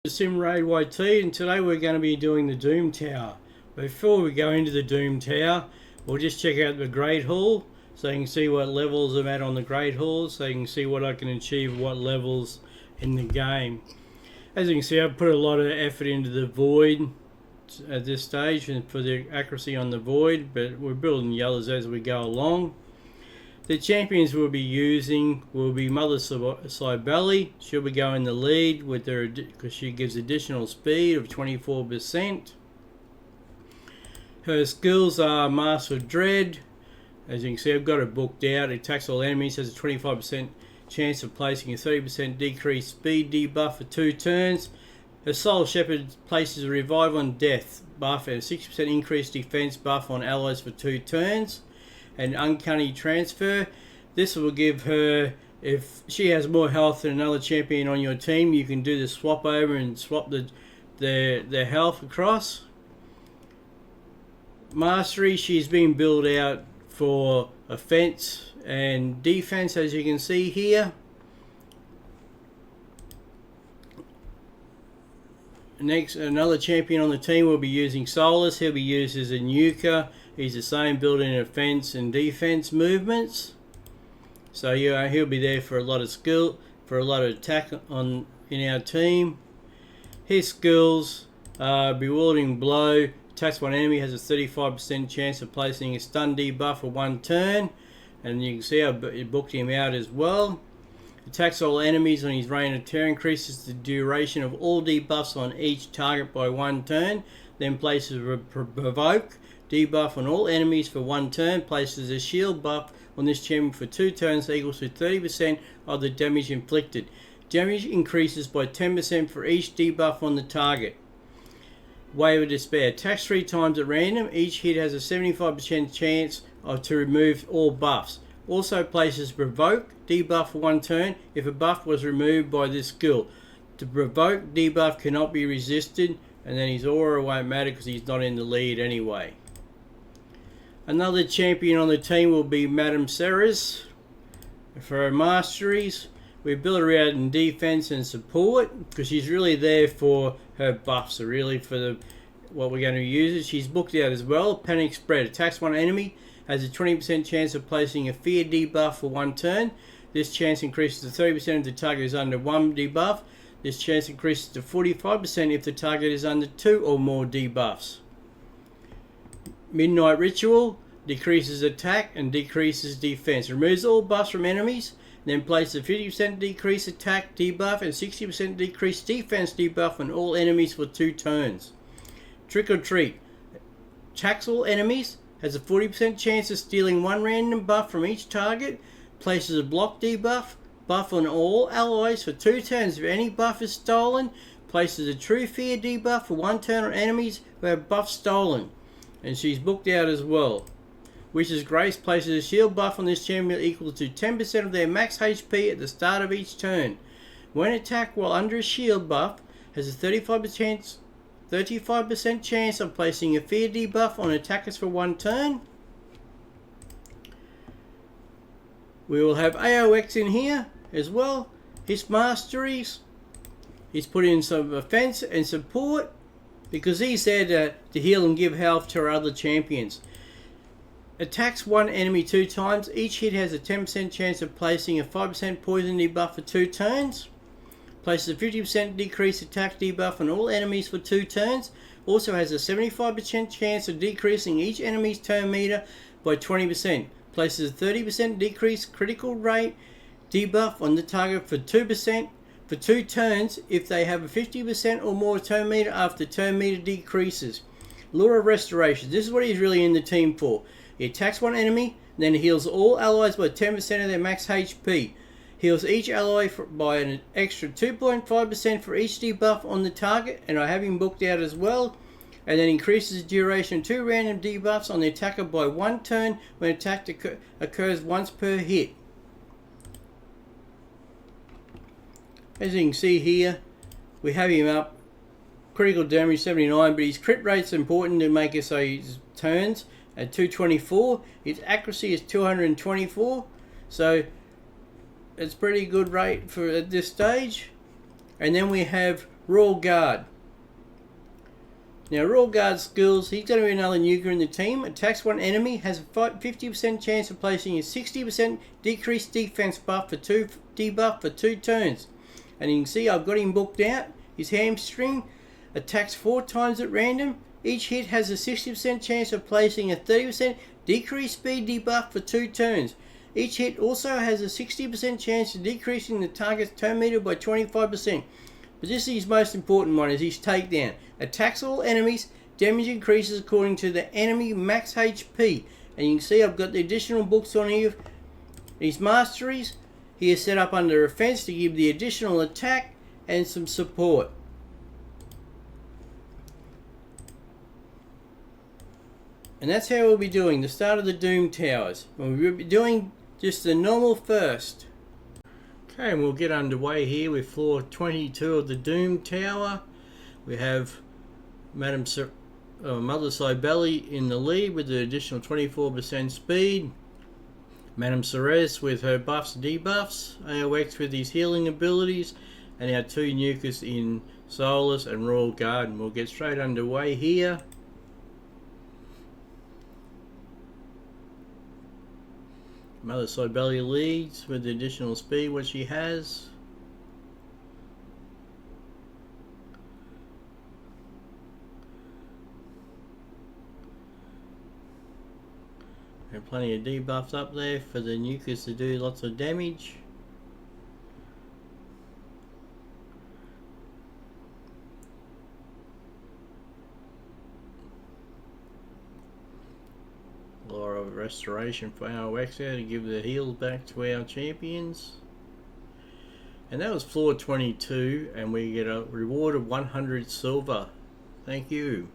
Simraid YT, and today we're going to be doing the Doom Tower. Before we go into the Doom Tower, we'll just check out the Great Hall so you can see what levels I'm at on the Great Hall, so you can see what I can achieve, what levels in the game. As you can see, I've put a lot of effort into the Void at this stage and for the accuracy on the Void, but we're building yellows as we go along. The champions we'll be using will be Mother Cybele. She'll be going the lead with her because she gives additional speed of 24%. Her skills are Master of Dread. As you can see, I've got it booked out. It attacks all enemies, has a 25% chance of placing a 30% decreased speed debuff for 2 turns. Her Soul Shepherd places a Revive on Death buff and a 60% increased defense buff on allies for 2 turns. And Uncanny Transfer. This will give her, if she has more health than another champion on your team, you can do the swap over and swap their health across. Mastery, she's been built out for offense and defense, as you can see here. Next, another champion on the team will be using Solus. He'll be used as a nuker. He's the same building offense and defense movements. So yeah, he'll be there for a lot of skill, for a lot of attack in our team. His skills are Bewildering Blow. Attacks one enemy, has a 35% chance of placing a stun debuff for 1 turn. And you can see I booked him out as well. Attacks all enemies on his Reign of Terror, increases the duration of all debuffs on each target by 1 turn. Then places a Provoke debuff on all enemies for 1 turn, places a shield buff on this champion for 2 turns equals to 30% of the damage inflicted. Damage increases by 10% for each debuff on the target. Wave of Despair. Attacks 3 times at random. Each hit has a 75% chance to remove all buffs. Also places Provoke debuff for 1 turn if a buff was removed by this skill. The Provoke debuff cannot be resisted, and then his aura won't matter because he's not in the lead anyway. Another champion on the team will be Madame Ceres. For her masteries, we build her out in defense and support because she's really there for her buffs, so really for what we're going to use. She's booked out as well. Panic Spread. Attacks one enemy, has a 20% chance of placing a fear debuff for 1 turn. This chance increases to 30% if the target is under 1 debuff. This chance increases to 45% if the target is under 2 or more debuffs. Midnight Ritual decreases attack and decreases defense. Removes all buffs from enemies, then places a 50% decrease attack debuff and 60% decrease defense debuff on all enemies for 2 turns. Trick or Treat. Attacks all enemies, has a 40% chance of stealing 1 random buff from each target, places a block debuff, buff on all allies for 2 turns if any buff is stolen, places a True Fear debuff for 1 turn on enemies who have buff stolen. And she's booked out as well. Witch's Grace places a shield buff on this champion equal to 10% of their max HP at the start of each turn. When attacked while under a shield buff, has a 35% chance of placing a fear debuff on attackers for 1 turn. We will have AOX in here as well. His masteries, he's put in some offense and support because he's there to heal and give health to our other champions. Attacks 1 enemy 2 times. Each hit has a 10% chance of placing a 5% poison debuff for 2 turns. Places a 50% decreased attack debuff on all enemies for 2 turns. Also has a 75% chance of decreasing each enemy's turn meter by 20%. Places a 30% decreased critical rate debuff on the target for 2% for 2 turns if they have a 50% or more turn meter after turn meter decreases. Lure of Restoration. This is what he's really in the team for. He attacks 1 enemy, then heals all allies by 10% of their max HP. Heals each ally by an extra 2.5% for each debuff on the target, and I have him booked out as well. And then increases the duration of 2 random debuffs on the attacker by 1 turn when attack occurs once per hit. As you can see here, we have him up. Critical damage 79, but his crit rate's important to make it so his turns at 224. His accuracy is 224, so it's pretty good rate for at this stage. And then we have Royal Guard. Now, Royal Guard skills, he's going to be another nuker in the team. Attacks one enemy, has a 50% chance of placing a 60% decreased defense buff for 2 debuff for 2 turns. And you can see I've got him booked out. His hamstring attacks 4 times at random. Each hit has a 60% chance of placing a 30% decreased speed debuff for 2 turns. Each hit also has a 60% chance of decreasing the target's turn meter by 25%. But this is his most important one, is his takedown. Attacks all enemies, damage increases according to the enemy max HP. And you can see I've got the additional books on here. His masteries, he is set up under offense to give the additional attack and some support. And that's how we'll be doing the start of the Doom Towers. And we'll be doing just the normal first. Okay, and we'll get underway here with floor 22 of the Doom Tower. We have Mother Cybele in the lead with the additional 24% speed. Madame Ceres with her buffs and debuffs. AOX with his healing abilities. And our 2 nukers in Solus and Royal Guard. And we'll get straight underway here. Mother Cybele leads with the additional speed what she has. And plenty of debuffs up there for the nukers to do lots of damage. Restoration for our Exo to give the heals back to our champions. And that was floor 22, and we get a reward of 100 silver. Thank you.